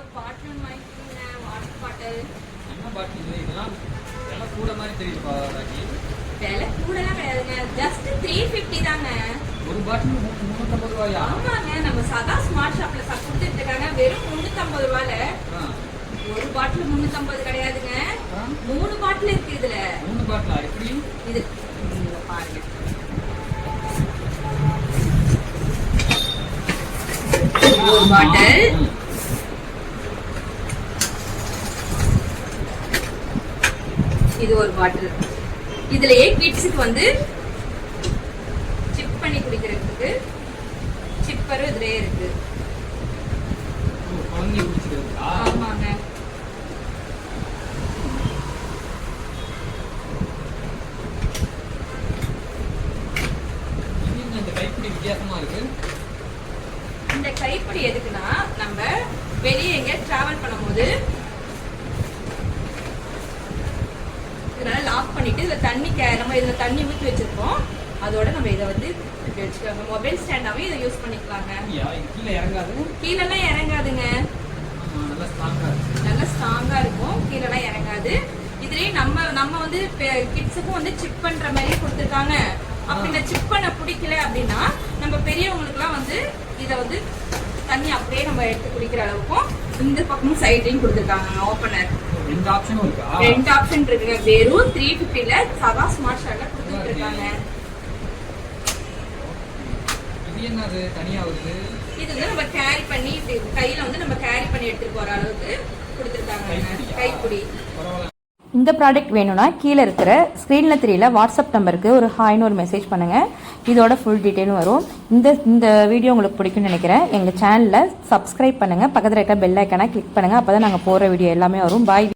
ஒரு பாட்டில் வாங்கிக்கோங்க, water bottle. என்ன பாட்டில் இதெல்லாம் விலை கூட மாதிரி தெரியுதுப்பா ராக்கி. விலை கூடலாம் கிடையாதுங்க, ஜஸ்ட் 350 தாங்க. ஒரு பாட்டில் 350 ரூபாயா? ஆமாங்க, நம்ம சதா ஸ்மார்ட் ஷாப்ல கொடுத்துட்டு இருக்காங்க. வெறும் 350 ரூபாயில ஒரு பாட்டில் 350 கிடையாதுங்க. 3 பாட்டில் இருக்கு இதுல. 3 பாட்டிலா? எப்படி இது பாருங்க. ஒரு பாட்டில், இது ஒரு பாட்டில். இதுலயே கிட்ஸுக்கு வந்து சிப் பண்ணி குடிக்கிறதுக்கு சிப்பரும் இதுலயே இருக்கு. குழந்தைய குடிச்சிருக்கா? ஆமாங்க. இந்த கைப்பிடி வித்தியாசமா இருக்கு. இந்த கைப்பிடி எதுக்குன்னா, நம்ம வெளியே எங்க டிராவல் பண்ணும்போது இதனால லாக் பண்ணிட்டு இதுல தண்ணி நம்ம இதுல தண்ணி ஊற்றி வச்சிருக்கோம். அதோட நம்ம இதை வந்து வச்சுக்கோங்க. மொபைல் ஸ்டாண்டாவே இதை யூஸ் பண்ணிக்கலாங்க. கீழே இறங்காது? கீழெல்லாம் இறங்காதுங்க. நல்லா ஸ்ட்ராங்கா இருக்கும், கீழெல்லாம் இறங்காது. இதுலயே நம்ம வந்து கிட்ஸுக்கும் வந்து சிப் பண்ற மாதிரி கொடுத்துருக்காங்க. அப்படி இந்த சிப் பண்ண பிடிக்கல அப்படின்னா நம்ம பெரியவங்களுக்கு எல்லாம் வந்து இதை வந்து தண்ணி அப்படியே நம்ம எடுத்து குடிக்கிற அளவுக்கும் இந்த பக்கமும் சைட்லயும் கொடுத்துருக்காங்க ஓபனர். ரெண்டு ஆப்ஷனும் இருக்கா? ரெண்டு ஆப்ஷன் இருக்குங்க. வெறும் 350ல சதா ஸ்மார்ட் ஷாட்ல கொடுத்துட்டு இருக்காங்க. இது என்னது தனியா வருது? இது வந்து நம்ம கேரி பண்ணி கையில வந்து நம்ம கேரி பண்ணி எடுத்துட்டு போற அளவுக்கு கொடுத்துருக்காங்க கைப்பிடி. இந்த ப்ராடக்ட் வேணும்னா கீழே இருக்கிற ஸ்க்ரீனில் தெரியல வாட்ஸ்அப் நம்பருக்கு ஒரு ஹாய்னு ஒரு மெசேஜ் பண்ணுங்கள். இதோட ஃபுல் டீட்டெயிலும் வரும். இந்த வீடியோ உங்களுக்கு பிடிக்கும்னு நினைக்கிறேன். எங்கள் சேனலில் சப்ஸ்கிரைப் பண்ணுங்கள், பக்கத்தில் இருக்க பெல் ஐக்கானை கிளிக் பண்ணுங்கள். அப்போ தான் நாங்கள் போகிற வீடியோ எல்லாமே வரும். பாய்.